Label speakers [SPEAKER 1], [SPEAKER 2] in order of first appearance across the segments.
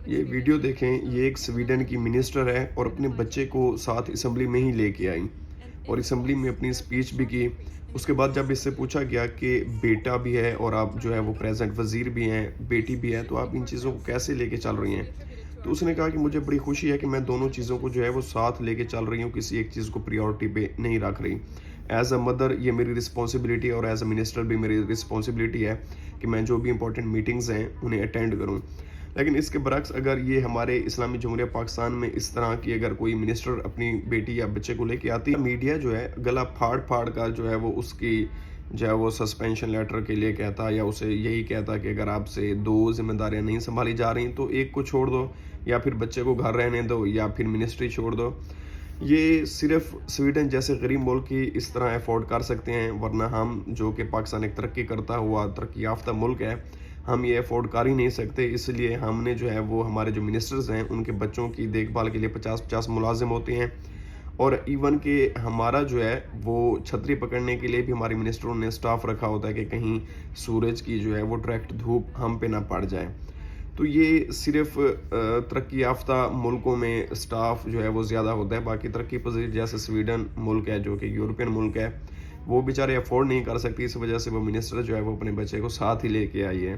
[SPEAKER 1] یہ ویڈیو دیکھیں، یہ ایک سویڈن کی منسٹر ہے اور اپنے بچے کو ساتھ اسمبلی میں ہی لے کے آئیں اور اسمبلی میں اپنی اسپیچ بھی کی۔ اس کے بعد جب اس سے پوچھا گیا کہ بیٹا بھی ہے اور آپ جو ہے وہ پریزنٹ وزیر بھی ہیں، بیٹی بھی ہے، تو آپ ان چیزوں کو کیسے لے کے چل رہی ہیں؟ تو اس نے کہا کہ مجھے بڑی خوشی ہے کہ میں دونوں چیزوں کو جو ہے وہ ساتھ لے کے چل رہی ہوں، کسی ایک چیز کو پریورٹی پہ نہیں رکھ رہی۔ ایز اے مدر یہ میری رسپانسبلٹی ہے اور ایز اے منسٹر بھی میری رسپانسبلٹی ہے کہ میں جو بھی امپورٹنٹ میٹنگز ہیں انہیں اٹینڈ کروں۔ لیکن اس کے برعکس اگر یہ ہمارے اسلامی جمہوریہ پاکستان میں اس طرح کی اگر کوئی منسٹر اپنی بیٹی یا بچے کو لے کے آتی ہے، میڈیا جو ہے گلا پھاڑ پھاڑ کر جو ہے وہ اس کی جو ہے وہ سسپینشن لیٹر کے لیے کہتا یا اسے یہی کہتا کہ اگر آپ سے دو ذمہ داریاں نہیں سنبھالی جا رہی تو ایک کو چھوڑ دو، یا پھر بچے کو گھر رہنے دو، یا پھر منسٹری چھوڑ دو۔ یہ صرف سویڈن جیسے غریب ملک ہی اس طرح افورڈ کر سکتے ہیں، ورنہ ہم جو کہ پاکستان ایک ترقی کرتا ہوا ترقی یافتہ ملک ہے، ہم یہ افورڈ کر ہی نہیں سکتے۔ اس لیے ہم نے جو ہے وہ ہمارے جو منسٹرز ہیں ان کے بچوں کی دیکھ بھال کے لیے 50-50 ملازم ہوتے ہیں، اور ایون کہ ہمارا جو ہے وہ چھتری پکڑنے کے لیے بھی ہمارے منسٹروں نے سٹاف رکھا ہوتا ہے کہ کہیں سورج کی جو ہے وہ ڈائریکٹ دھوپ ہم پہ نہ پڑ جائے۔ تو یہ صرف ترقی یافتہ ملکوں میں سٹاف جو ہے وہ زیادہ ہوتا ہے، باقی ترقی پذیر جیسے سویڈن ملک ہے جو کہ یورپین ملک ہے، وہ بیچارے افورڈ نہیں کر سکتی، اس وجہ سے وہ منسٹر جو ہے وہ اپنے بچے کو ساتھ ہی لے کے آئی ہے۔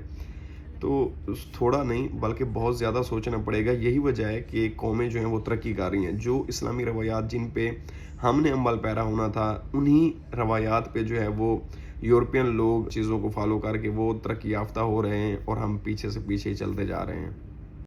[SPEAKER 1] تو تھوڑا نہیں بلکہ بہت زیادہ سوچنا پڑے گا، یہی وجہ ہے کہ قومیں جو ہیں وہ ترقی کر رہی ہیں۔ جو اسلامی روایات جن پہ ہم نے عمل پیرا ہونا تھا، انہی روایات پہ جو ہے وہ یورپین لوگ چیزوں کو فالو کر کے وہ ترقی یافتہ ہو رہے ہیں، اور ہم پیچھے سے پیچھے ہی چلتے جا رہے ہیں۔